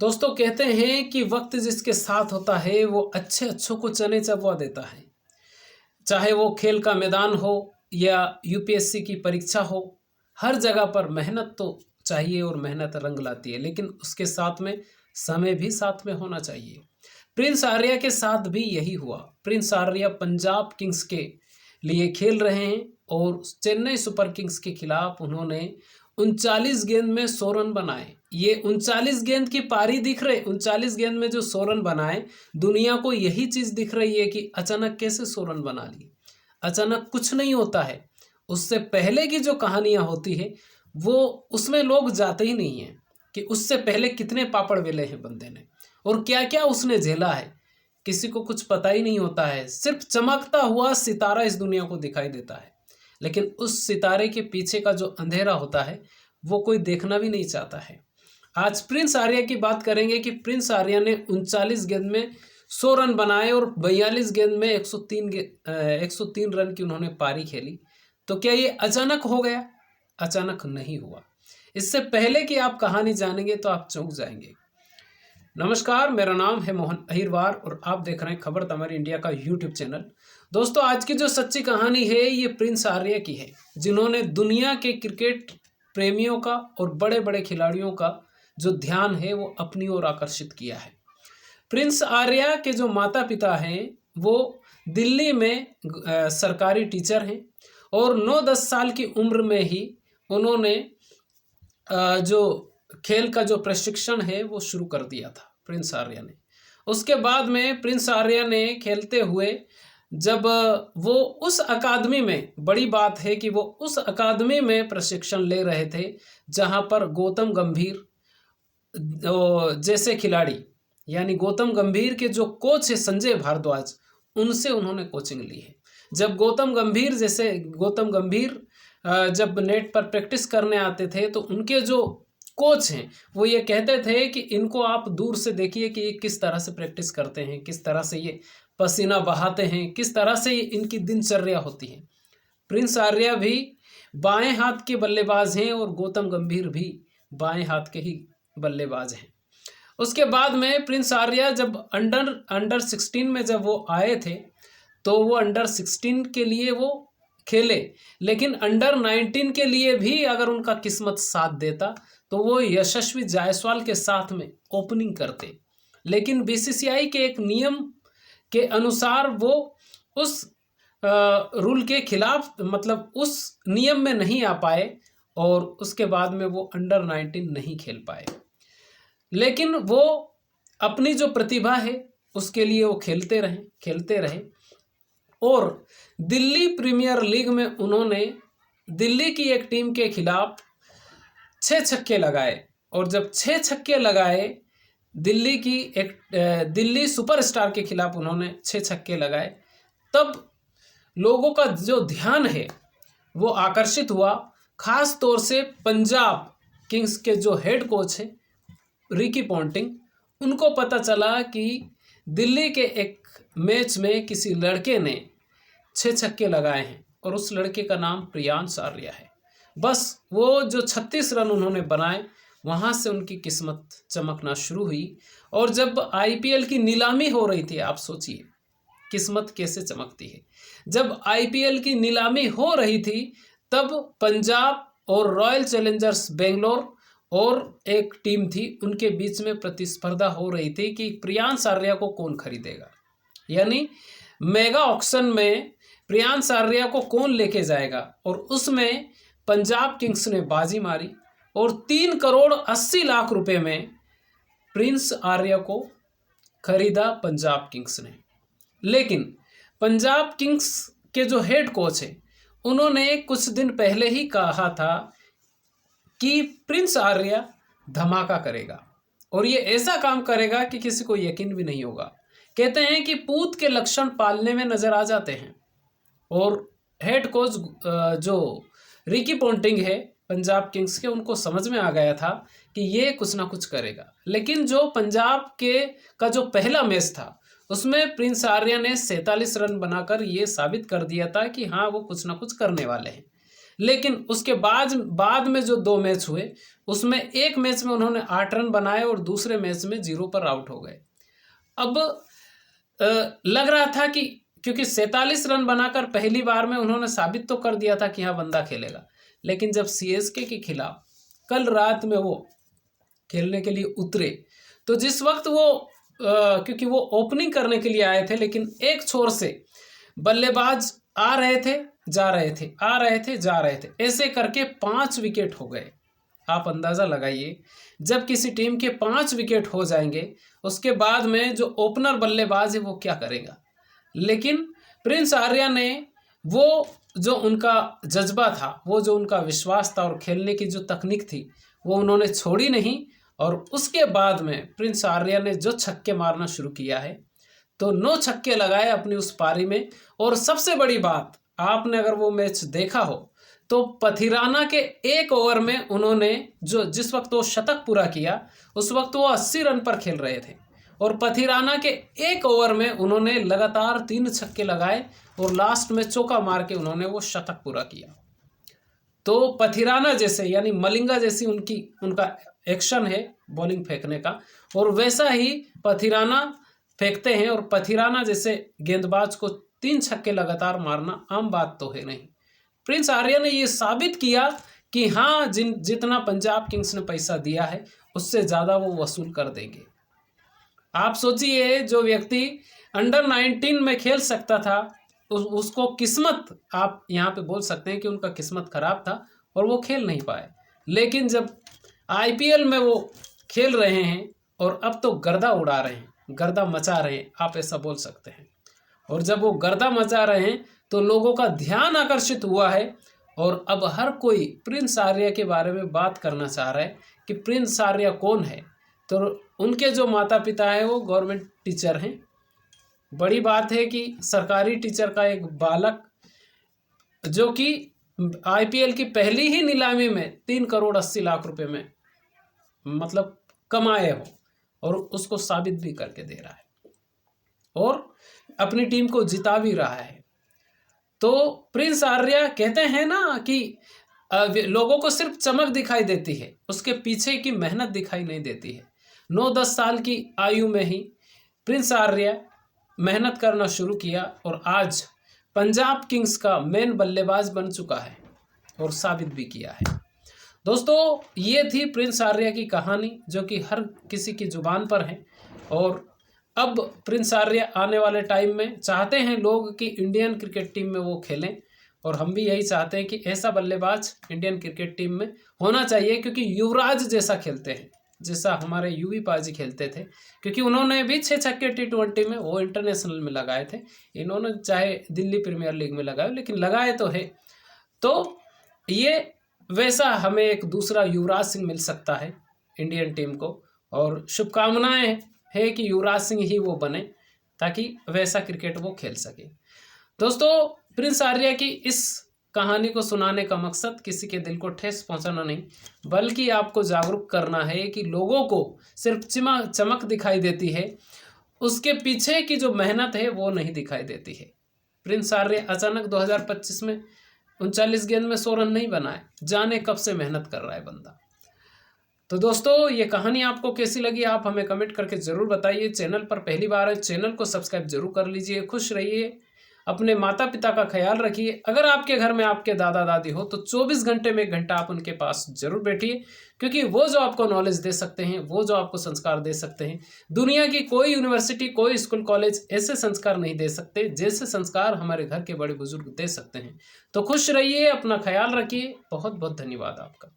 दोस्तों कहते हैं कि वक्त जिसके साथ होता है वो अच्छे अच्छों को चने चबवा देता है। चाहे वो खेल का मैदान हो या यूपीएससी की परीक्षा हो, हर जगह पर मेहनत तो चाहिए और मेहनत रंग लाती है, लेकिन उसके साथ में समय भी साथ में होना चाहिए। प्रिंस आर्या के साथ भी यही हुआ। प्रिंस आर्या पंजाब किंग्स के लिए खेल रहे हैं और चेन्नई सुपर किंग्स के खिलाफ उन्होंने 39 गेंद में 100 रन बनाए। ये 39 गेंद की पारी दिख रहे, 39 गेंद में जो 100 रन बनाए, दुनिया को यही चीज दिख रही है कि अचानक कैसे 100 रन बना लिए। अचानक कुछ नहीं होता है, उससे पहले की जो कहानियां होती है वो उसमें लोग जाते ही नहीं है कि उससे पहले कितने पापड़ बेले हैं बंदे ने और क्या क्या उसने झेला है। किसी को कुछ पता ही नहीं होता है, सिर्फ चमकता हुआ सितारा इस दुनिया को दिखाई देता है, लेकिन उस सितारे के पीछे का जो अंधेरा होता है वो कोई देखना भी नहीं चाहता है। आज प्रिंस आर्या की बात करेंगे कि प्रिंस आर्या ने 39 गेंद में 100 रन बनाए और 42 गेंद में 103 रन की उन्होंने पारी खेली। तो क्या ये अचानक हो गया? अचानक नहीं हुआ। इससे पहले कि आप कहानी जानेंगे तो आप चौंक जाएंगे। नमस्कार, मेरा नाम है मोहन अहिरवार और आप देख रहे हैं खबर तमरी इंडिया का यूट्यूब चैनल। दोस्तों, आज की जो सच्ची कहानी है ये प्रिंस आर्या की है, जिन्होंने दुनिया के क्रिकेट प्रेमियों का और बड़े बड़े खिलाड़ियों का जो ध्यान है वो अपनी ओर आकर्षित किया है। प्रिंस आर्या के जो माता पिता हैं वो दिल्ली में सरकारी टीचर हैं और 9-10 साल की उम्र में ही उन्होंने जो खेल का जो प्रशिक्षण है वो शुरू कर दिया था प्रिंस आर्या ने। उसके बाद में प्रिंस आर्या ने खेलते हुए जब वो उस अकादमी में, बड़ी बात है कि वो उस अकादमी में प्रशिक्षण ले रहे थे जहां पर गौतम गंभीर जैसे खिलाड़ी, यानी गौतम गंभीर के जो कोच है संजय भारद्वाज, उनसे उन्होंने कोचिंग ली है। जब गौतम गंभीर जब नेट पर प्रैक्टिस करने आते थे तो उनके जो कोच हैं वो ये कहते थे कि इनको आप दूर से देखिए कि ये किस तरह से प्रैक्टिस करते हैं, किस तरह से ये पसीना बहाते हैं, किस तरह से इनकी दिनचर्या होती है। प्रिंस आर्या भी बाएं हाथ के बल्लेबाज हैं और गौतम गंभीर भी बाएं हाथ के ही बल्लेबाज हैं। उसके बाद में प्रिंस आर्या जब अंडर 16 में जब वो आए थे तो वो अंडर 16 के लिए वो खेले, लेकिन अंडर 19 के लिए भी अगर उनका किस्मत साथ देता तो वो यशस्वी जायसवाल के साथ में ओपनिंग करते। लेकिन बीसीसीआई के एक नियम के अनुसार वो उस रूल के खिलाफ, मतलब उस नियम में नहीं आ पाए और उसके बाद में वो अंडर 19 नहीं खेल पाए। लेकिन वो अपनी जो प्रतिभा है उसके लिए वो खेलते रहे और दिल्ली प्रीमियर लीग में उन्होंने दिल्ली की एक टीम के खिलाफ 6 छक्के लगाए और जब 6 छक्के लगाए दिल्ली सुपरस्टार के खिलाफ उन्होंने 6 छक्के लगाए, तब लोगों का जो ध्यान है वो आकर्षित हुआ। खास तौर से पंजाब किंग्स के जो हेड कोच है रिकी पॉन्टिंग, उनको पता चला कि दिल्ली के एक मैच में किसी लड़के ने 6 छक्के लगाए हैं और उस लड़के का नाम प्रियांश आर्या है। बस वो जो 36 रन उन्होंने बनाए, वहाँ से उनकी किस्मत चमकना शुरू हुई। और जब आईपीएल की नीलामी हो रही थी, आप सोचिए किस्मत कैसे चमकती है। जब आईपीएल की नीलामी हो रही थी तब पंजाब और रॉयल चैलेंजर्स बेंगलोर और एक टीम थी, उनके बीच में प्रतिस्पर्धा हो रही थी कि प्रियांश आर्या को कौन खरीदेगा, यानी मेगा ऑक्शन में प्रियांश आर्या को कौन लेके जाएगा। और उसमें पंजाब किंग्स ने बाजी मारी और 3 करोड़ 80 लाख रुपए में प्रिंस आर्या को खरीदा पंजाब किंग्स ने। लेकिन पंजाब किंग्स के जो हेड कोच है उन्होंने कुछ दिन पहले ही कहा था कि प्रिंस आर्या धमाका करेगा और ये ऐसा काम करेगा कि किसी को यकीन भी नहीं होगा। कहते हैं कि पूत के लक्षण पालने में नजर आ जाते हैं और हेड कोच जो रिकी पॉन्टिंग है पंजाब किंग्स के, उनको समझ में आ गया था कि ये कुछ ना कुछ करेगा। लेकिन जो पंजाब का जो पहला मैच था उसमें प्रिंस आर्या ने 47 रन बनाकर ये साबित कर दिया था कि हाँ वो कुछ ना कुछ करने वाले हैं। लेकिन उसके बाद में जो 2 मैच हुए उसमें एक मैच में उन्होंने 8 रन बनाए और दूसरे मैच में 0 पर आउट हो गए। अब लग रहा था कि क्योंकि 47 रन बनाकर पहली बार में उन्होंने साबित तो कर दिया था कि हाँ बंदा खेलेगा, लेकिन जब सीएसके के खिलाफ कल रात में वो खेलने के लिए उतरे तो जिस वक्त वो क्योंकि वो ओपनिंग करने के लिए आए थे, लेकिन एक छोर से बल्लेबाज आ रहे थे जा रहे थे, आ रहे थे जा रहे थे, ऐसे करके 5 विकेट हो गए। आप अंदाज़ा लगाइए, जब किसी टीम के 5 विकेट हो जाएंगे उसके बाद में जो ओपनर बल्लेबाज है वो क्या करेगा। लेकिन प्रिंस आर्या ने वो जो उनका जज्बा था, वो जो उनका विश्वास था और खेलने की जो तकनीक थी वो उन्होंने छोड़ी नहीं, और उसके बाद में प्रिंस आर्या ने जो छक्के मारना शुरू किया है तो 9 छक्के लगाए अपनी उस पारी में। और सबसे बड़ी बात, आपने अगर वो मैच देखा हो तो पथिराना के 1 ओवर में उन्होंने जिस वक्त वो शतक पूरा किया उस वक्त वो 80 रन पर खेल रहे थे, और पथिराना के 1 ओवर में उन्होंने लगातार 3 छक्के लगाए और लास्ट में चौका मार के उन्होंने वो शतक पूरा किया। तो पथिराना जैसे यानी मलिंगा जैसी उनका एक्शन है बॉलिंग फेंकने का, और वैसा ही पथिराना फेंकते हैं, और पथिराना जैसे गेंदबाज को 3 छक्के लगातार मारना आम बात तो है नहीं। प्रिंस आर्या ने ये साबित किया कि हाँ जितना पंजाब किंग्स ने पैसा दिया है उससे ज़्यादा वो वसूल कर देंगे। आप सोचिए, जो व्यक्ति अंडर 19 में खेल सकता था उसको किस्मत, आप यहाँ पे बोल सकते हैं कि उनका किस्मत खराब था और वो खेल नहीं पाए, लेकिन जब आईपीएल में वो खेल रहे हैं और अब तो गर्दा उड़ा रहे हैं, गर्दा मचा रहे हैं, आप ऐसा बोल सकते हैं। और जब वो गर्दा मचा रहे हैं तो लोगों का ध्यान आकर्षित हुआ है, और अब हर कोई प्रिंस आर्या के बारे में बात करना चाह रहा है कि प्रिंस आर्या कौन है। तो उनके जो माता पिता हैं वो गवर्नमेंट टीचर हैं। बड़ी बात है कि सरकारी टीचर का एक बालक जो कि आईपीएल की पहली ही नीलामी में 3 करोड़ 80 लाख रुपए में मतलब कमाए हो, और उसको साबित भी करके दे रहा है और अपनी टीम को जिता भी रहा है। तो प्रिंस आर्या कहते हैं ना कि लोगों को सिर्फ चमक दिखाई देती है, उसके पीछे की मेहनत दिखाई नहीं देती है। 9-10 साल की आयु में ही प्रिंस आर्या मेहनत करना शुरू किया और आज पंजाब किंग्स का मेन बल्लेबाज बन चुका है और साबित भी किया है। दोस्तों, ये थी प्रिंस आर्या की कहानी जो कि हर किसी की जुबान पर है, और अब प्रिंस आर्या आने वाले टाइम में चाहते हैं लोग कि इंडियन क्रिकेट टीम में वो खेलें, और हम भी यही चाहते हैं कि ऐसा बल्लेबाज इंडियन क्रिकेट टीम में होना चाहिए, क्योंकि युवराज जैसा खेलते हैं, जैसा हमारे यूवी पाजी खेलते थे, क्योंकि उन्होंने भी 6 छक्के T20 में वो इंटरनेशनल में लगाए थे। इन्होंने चाहे दिल्ली प्रीमियर लीग में लगाए, लेकिन लगाए तो है। तो ये वैसा हमें एक दूसरा युवराज सिंह मिल सकता है इंडियन टीम को, और शुभकामनाएं है कि युवराज सिंह ही वो बने ताकि वैसा क्रिकेट वो खेल सके। दोस्तों, प्रिंस आर्या की इस कहानी को सुनाने का मकसद किसी के दिल को ठेस पहुंचाना नहीं, बल्कि आपको जागरूक करना है कि लोगों को सिर्फ चमक दिखाई देती है, उसके पीछे की जो मेहनत है वो नहीं दिखाई देती है। प्रिंस आर्या अचानक 2025 में 39 गेंद में 100 रन नहीं बनाए, जाने कब से मेहनत कर रहा है बंदा। तो दोस्तों, ये कहानी आपको कैसी लगी आप हमें कमेंट करके ज़रूर बताइए। चैनल पर पहली बार है, चैनल को सब्सक्राइब जरूर कर लीजिए। खुश रहिए, अपने माता पिता का ख्याल रखिए। अगर आपके घर में आपके दादा दादी हो तो 24 घंटे में 1 घंटा आप उनके पास जरूर बैठिए, क्योंकि वो जो आपको नॉलेज दे सकते हैं, वो जो आपको संस्कार दे सकते हैं, दुनिया की कोई यूनिवर्सिटी, कोई स्कूल कॉलेज ऐसे संस्कार नहीं दे सकते जैसे संस्कार हमारे घर के बड़े बुजुर्ग दे सकते हैं। तो खुश रहिए, अपना ख्याल रखिए। बहुत बहुत धन्यवाद आपका।